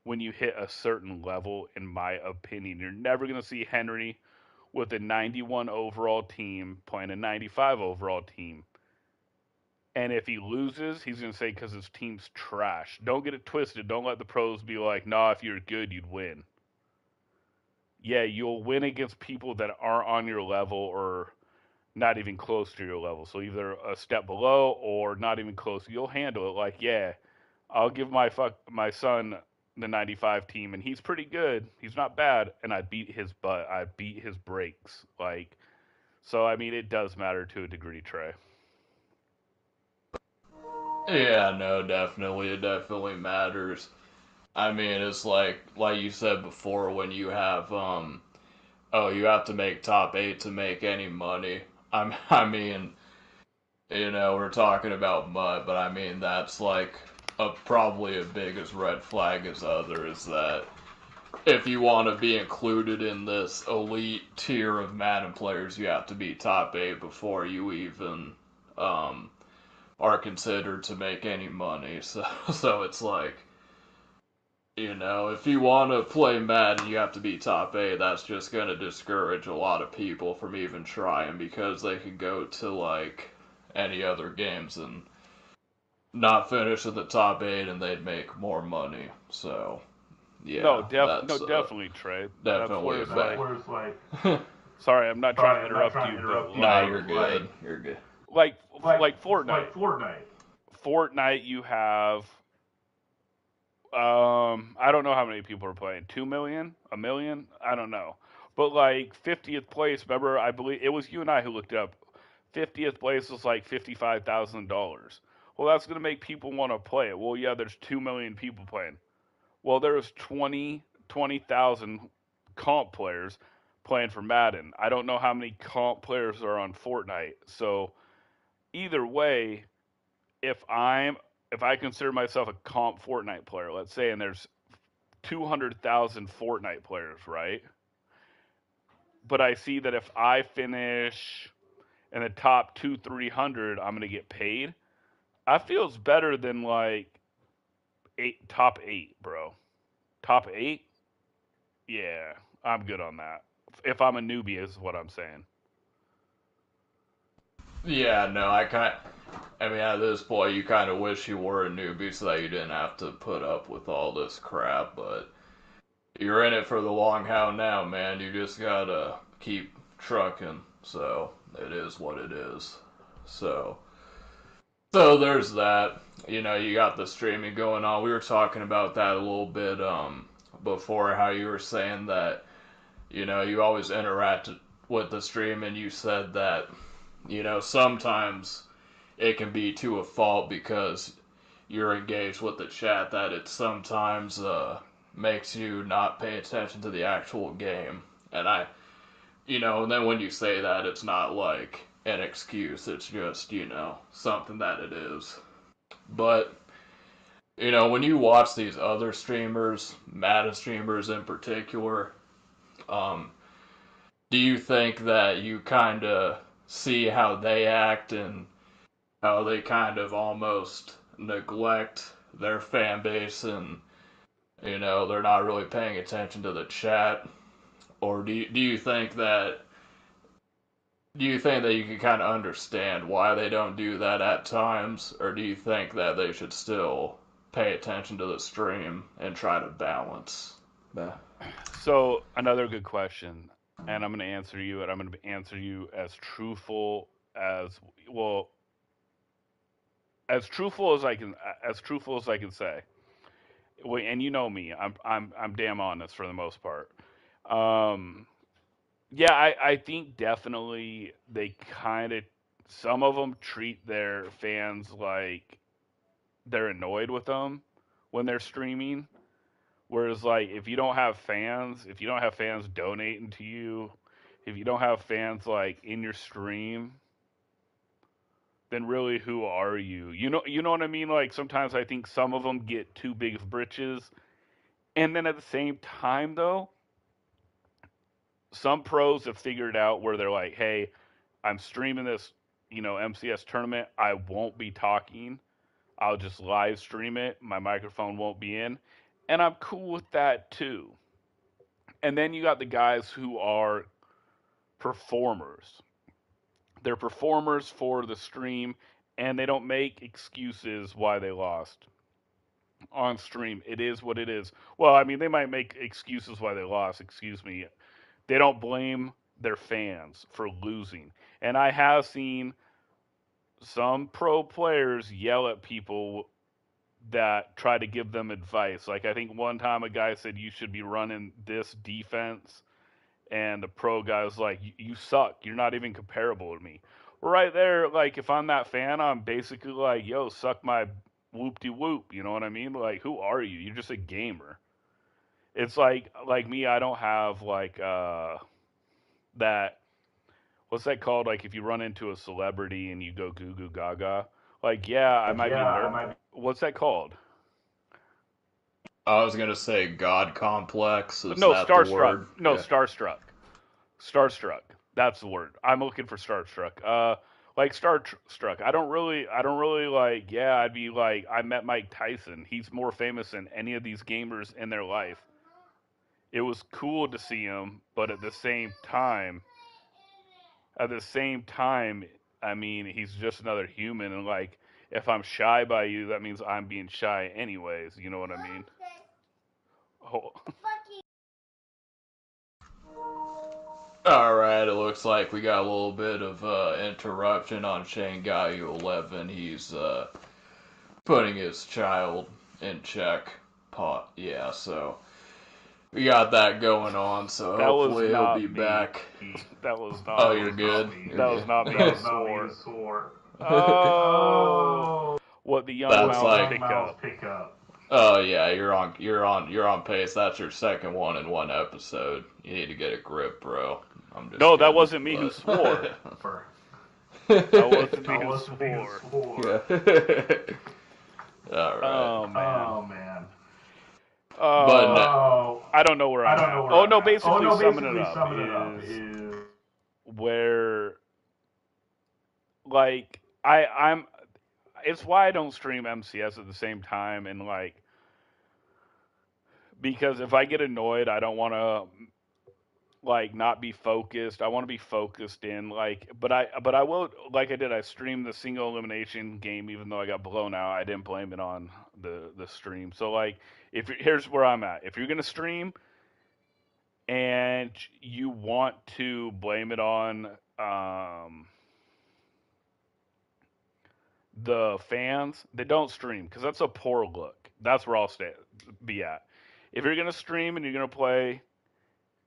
when you hit a certain level, in my opinion. You're never going to see Henry with a 91 overall team playing a 95 overall team. And if he loses, he's going to say because his team's trash. Don't get it twisted. Don't let the pros be like, nah, if you're good, you'd win. Yeah, you'll win against people that aren't on your level or not even close to your level. So either a step below or not even close. You'll handle it. Like, yeah, I'll give my son the 95 team, and he's pretty good. He's not bad, and I beat his butt. I beat his brakes. Like, so I mean, it does matter to a degree, Trey. Yeah, no, definitely, it definitely matters. I mean, it's like you said before, when you have oh, you have to make top eight to make any money. I mean, we're talking about mud, but I mean that's like probably as big as red flag as others, that if you want to be included in this elite tier of Madden players, you have to be top eight before you even um, are considered to make any money. So it's like, if you want to play Madden, you have to be top eight. That's just going to discourage a lot of people from even trying, because they could go to like any other games and not finish at the top eight and they'd make more money. So, No, yeah, no, that's definitely, Trey. That's definitely where a it's bad. like, sorry, I'm not trying to interrupt you, but Nah, like, you're good. You're good. like, like Fortnite. Fortnite, you have I don't know how many people are playing. 2 million, a million, I don't know. But like 50th place, remember? I believe it was you and I who looked it up. 50th place was like $55,000. Well, that's gonna make people want to play it. Well, yeah, there's 2 million people playing. Well, there's 20,000 comp players playing for Madden. I don't know how many comp players are on Fortnite. So either way, if I'm if I consider myself a comp Fortnite player, let's say, and there's 200,000 Fortnite players, right? But I see that if I finish in the top 300, I'm gonna get paid. That feels better than like top eight, bro. Top eight, yeah, I'm good on that. If I'm a newbie, is what I'm saying. Yeah, no, I mean, at this point, you kind of wish you were a newbie so that you didn't have to put up with all this crap, but you're in it for the long haul now, man. You just gotta keep trucking. So, it is what it is. So, so there's that. You know, you got the streaming going on. We were talking about that a little bit before, how you were saying that, you know, you always interact with the stream, and you said that, you know, sometimes it can be to a fault because you're engaged with the chat, that it sometimes makes you not pay attention to the actual game. And you know, and then when you say that, it's not like an excuse, it's just, you know, something that it is. But, you know, when you watch these other streamers, Madden streamers in particular, um, do you think that you kind of see how they act and how they kind of almost neglect their fan base, and you know they're not really paying attention to the chat? Or do you think that you can kind of understand why they don't do that at times, or do you think that they should still pay attention to the stream and try to balance? Yeah. So another good question, and I'm going to answer you, and I'm going to answer you as truthful as well, as truthful as I can say. Well, and you know me, I'm damn honest for the most part. Um, yeah, I think definitely they kind of, some of them treat their fans like they're annoyed with them when they're streaming. Whereas, like, if you don't have fans donating to you, if you don't have fans like in your stream, then really, who are you? You know what I mean? Like, sometimes I think some of them get too big of britches, and then at the same time, though, some pros have figured out where they're like, hey, I'm streaming this, MCS tournament. I won't be talking. I'll just live stream it. My microphone won't be in. And I'm cool with that too. And then you got the guys who are performers. They're performers for the stream, and they don't make excuses why they lost on stream. It is what it is. Well, I mean, they might make excuses why they lost, excuse me. They don't blame their fans for losing. And I have seen some pro players yell at people that try to give them advice. Like, I think one time a guy said you should be running this defense, and the pro guy was like, "You suck. You're not even comparable to me." Right there, like, if I'm that fan, I'm basically like, "Yo, suck my whoop de whoop." You know what I mean? Like, who are you? You're just a gamer. It's like me. I don't have like that. What's that called? Like, if you run into a celebrity and you go goo goo gaga. Like, yeah, I might be What's that called? I was gonna say God complex. Is No, that the starstruck. word? No, Yeah. starstruck. Starstruck. That's the word. I'm looking for starstruck. Like starstruck. I don't really like. Yeah, I'd be like, I met Mike Tyson. He's more famous than any of these gamers in their life. It was cool to see him, but at the same time, I mean, he's just another human, and like, if I'm shy by you, that means I'm being shy anyways. You know what I mean? Oh, All right, it looks like we got a little bit of interruption on Shane Gayu 11. He's putting his child in check. Pot. Yeah, so we got that going on. So that was hopefully he'll not be me. back. That was Oh, not you're me. good. You're That was good. not me who swore. Oh, what the young That's mouths like, pick up. oh yeah, you're on pace. That's your second one in one episode. You need to get a grip, bro. I'm just No, that kidding, wasn't me who but. swore. That wasn't me who swore. Yeah. All right. Oh man. But no, I don't know where I'm at. Oh no, basically summing it up is where, like, I'm it's why I don't stream MCS at the same time, and like, because if I get annoyed, I don't want to like not be focused. I want to be focused in like, but I will like I did. I streamed the single elimination game even though I got blown out. I didn't blame it on the stream. So like, if here's where I'm at. If you're gonna stream and you want to blame it on the fans, they don't stream because that's a poor look. That's where I'll be at. If you're gonna stream and you're gonna play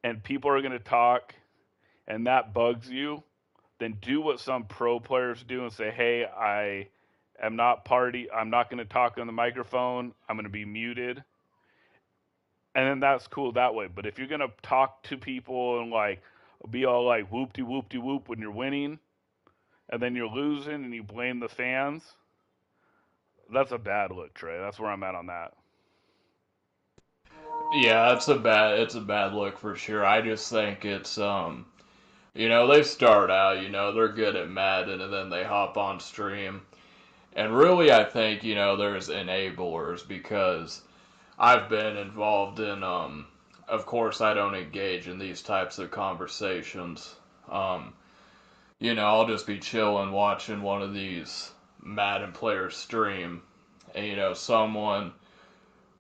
and people are gonna talk and that bugs you, then do what some pro players do and say, "Hey, I am not party. I'm not going to talk on the microphone. I'm going to be muted." And then that's cool that way. But if you're going to talk to people and like be all like whoop de whoop de whoop when you're winning and then you're losing and you blame the fans, that's a bad look, Trey. That's where I'm at on that. Yeah, it's a bad look for sure. I just think it's they start out, they're good at Madden and then they hop on stream. And really I think, there's enablers because I've been involved in of course I don't engage in these types of conversations. Um I'll just be chilling watching one of these Madden players stream and someone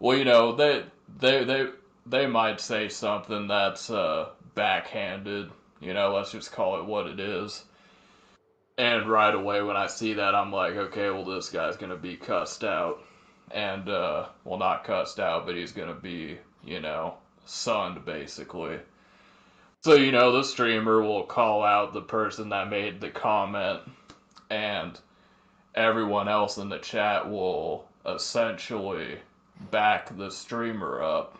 well, they might say something that's backhanded. Let's just call it what it is. And right away when I see that, I'm like, okay, well, this guy's gonna be cussed out, and well, not cussed out, but he's gonna be, sunned basically. So the streamer will call out the person that made the comment, and everyone else in the chat will essentially back the streamer up,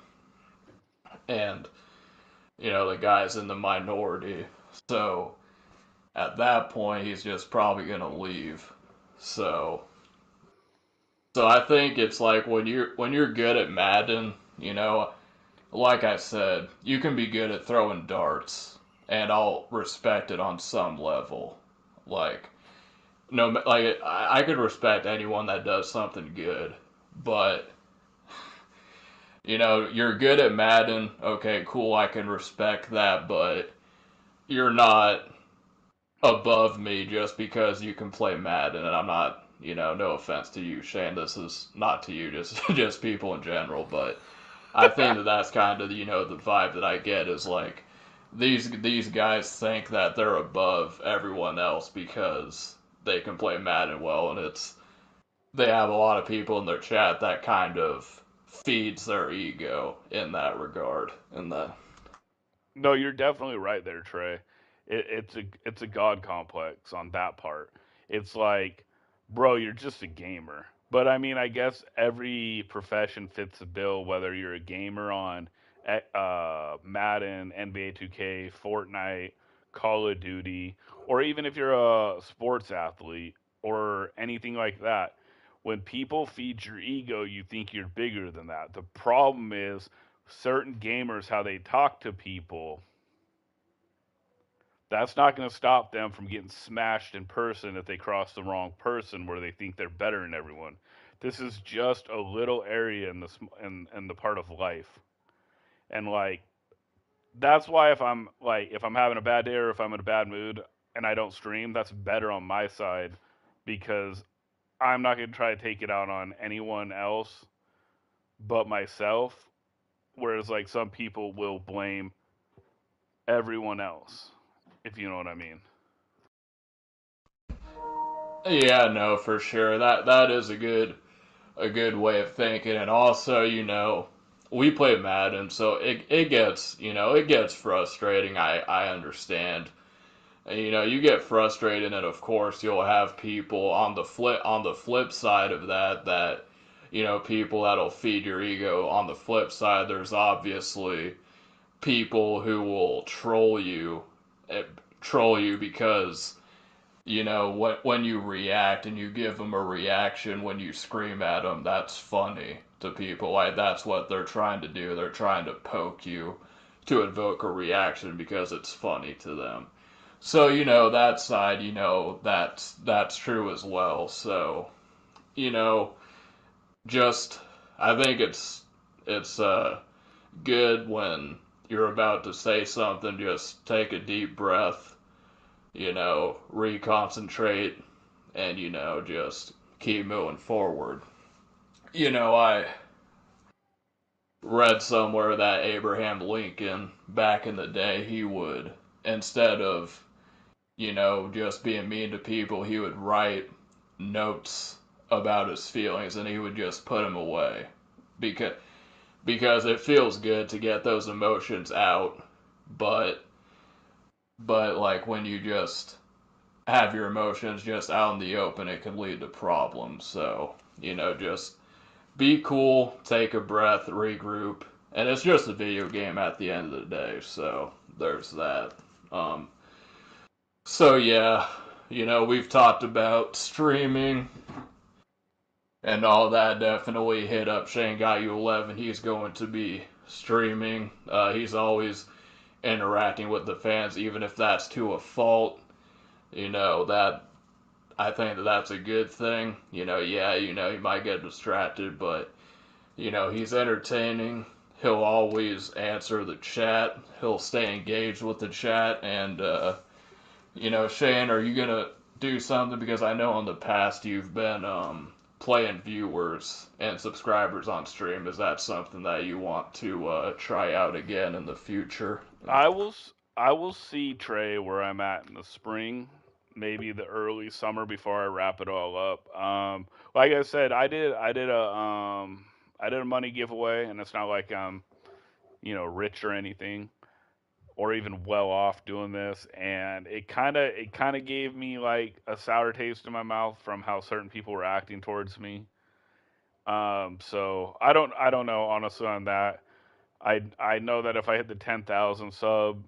and the guy's in the minority. So at that point, he's just probably gonna leave. So, so I think it's like when you're good at Madden, like I said, you can be good at throwing darts, and I'll respect it on some level. Like no, like I could respect anyone that does something good, but you're good at Madden. Okay, cool, I can respect that, but you're not above me just because you can play Madden, and I'm not. No offense to you, Shane. This is not to you, just just people in general. But I think that that's kind of the vibe that I get is like these guys think that they're above everyone else because they can play Madden well, and they have a lot of people in their chat that kind of feeds their ego in that regard. In that, No, you're definitely right there, Trey. It's a god complex on that part. It's like, bro, you're just a gamer. But I mean, I guess every profession fits the bill. Whether you're a gamer on Madden, NBA 2K, Fortnite, Call of Duty, or even if you're a sports athlete or anything like that. When people feed your ego, you think you're bigger than that. The problem is certain gamers how they talk to people, that's not going to stop them from getting smashed in person if they cross the wrong person where they think they're better than everyone. This is just a little area in the part of life, and like that's why if I'm having a bad day or if I'm in a bad mood and I don't stream, that's better on my side because I'm not going to try to take it out on anyone else but myself. Whereas like some people will blame everyone else, if you know what I mean. yeah, no, for sure. That is a good way of thinking, and also we play Madden, so it gets it gets frustrating. I understand. And, you get frustrated, and of course you'll have people on the flip side of that people that'll feed your ego. On the flip side, there's obviously people who will eh, troll you because when you react and you give them a reaction when you scream at them, that's funny to people. Like that's what they're trying to do. They're trying to poke you to invoke a reaction because it's funny to them. So that side, that's true as well. So you know just I think it's good when you're about to say something, just take a deep breath, reconcentrate, and, just keep moving forward. I read somewhere that Abraham Lincoln, back in the day, he would, instead of, just being mean to people, he would write notes about his feelings and he would just put them away. Because because it feels good to get those emotions out, but like when you just have your emotions just out in the open, it can lead to problems. So, just be cool, take a breath, regroup, and it's just a video game at the end of the day. So there's that. Um, so yeah, we've talked about streaming and all that. Definitely hit up Shane Got You 11. He's going to be streaming. He's always interacting with the fans, even if that's to a fault. That I think that's a good thing. Yeah, he might get distracted, but he's entertaining. He'll always answer the chat. He'll stay engaged with the chat. And Shane, are you gonna do something? Because I know in the past you've been playing viewers and subscribers on stream. Is that something that you want to try out again in the future? I will see Trey where I'm at in the spring, maybe the early summer before I wrap it all up. Like I said, I did a money giveaway, and it's not like I'm rich or anything, or even well off doing this, and it kind of gave me like a sour taste in my mouth from how certain people were acting towards me. So I don't know honestly on that. I know that if I hit the 10,000 sub,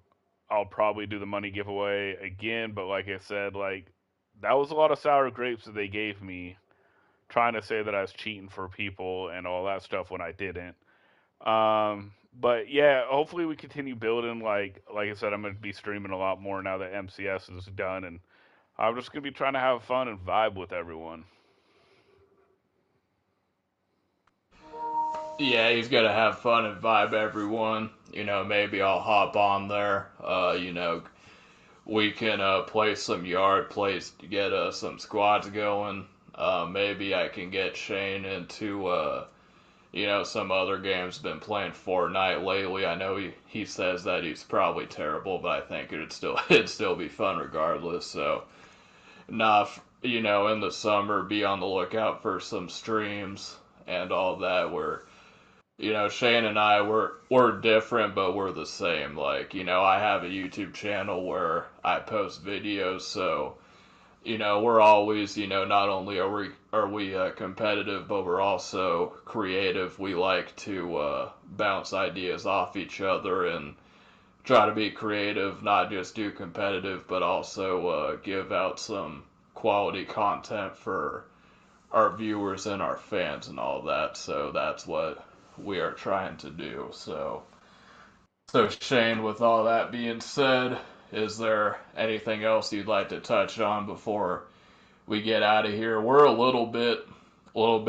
I'll probably do the money giveaway again. But like I said, like that was a lot of sour grapes that they gave me, trying to say that I was cheating for people and all that stuff when I didn't. But yeah, hopefully we continue building. Like I said, I'm gonna be streaming a lot more now that MCS is done, and I'm just gonna be trying to have fun and vibe with everyone. Yeah, he's gonna have fun and vibe everyone. Maybe I'll hop on there. We can play some yard plays to get some squads going. Maybe I can get Shane into some other games. Been playing Fortnite lately. I know he says that he's probably terrible, but I think it'd still be fun regardless. So, nah, in the summer, be on the lookout for some streams and all that. Where Shane and I we're different, but we're the same. Like, I have a YouTube channel where I post videos, so we're always, not only are we competitive, but we're also creative. We like to bounce ideas off each other and try to be creative, not just do competitive, but also give out some quality content for our viewers and our fans and all that. So that's what we are trying to do. So Shane, with all that being said, is there anything else you'd like to touch on before we get out of here? A little bit, we're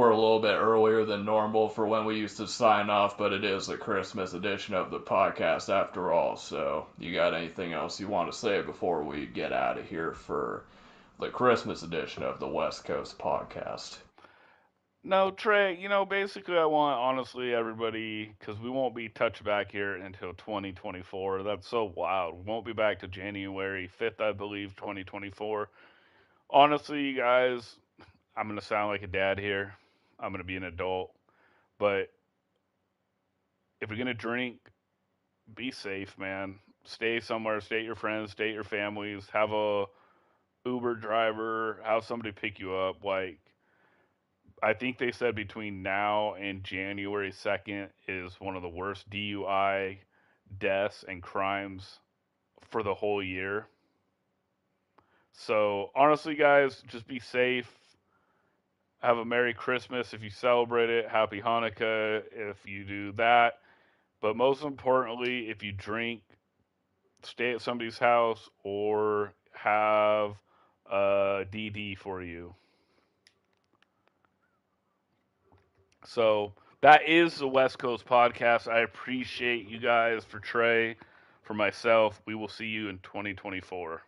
a little bit earlier than normal for when we used to sign off, but it is the Christmas edition of the podcast after all. So, you got anything else you want to say before we get out of here for the Christmas edition of the West Coast podcast? No, Trey, basically, I want, honestly, everybody, because we won't be touched back here until 2024. That's so wild. We won't be back to January 5th, I believe, 2024. Honestly, you guys, I'm going to sound like a dad here. I'm going to be an adult. But if you're going to drink, be safe, man. Stay somewhere, stay at your friends, stay at your families, have a Uber driver, have somebody pick you up. Like, I think they said between now and January 2nd is one of the worst DUI deaths and crimes for the whole year. So, honestly, guys, just be safe. Have a Merry Christmas if you celebrate it. Happy Hanukkah if you do that. But most importantly, if you drink, stay at somebody's house or have a DD for you. So, That is the West Coast podcast. I appreciate you guys. For Trey, for myself, we will see you in 2024.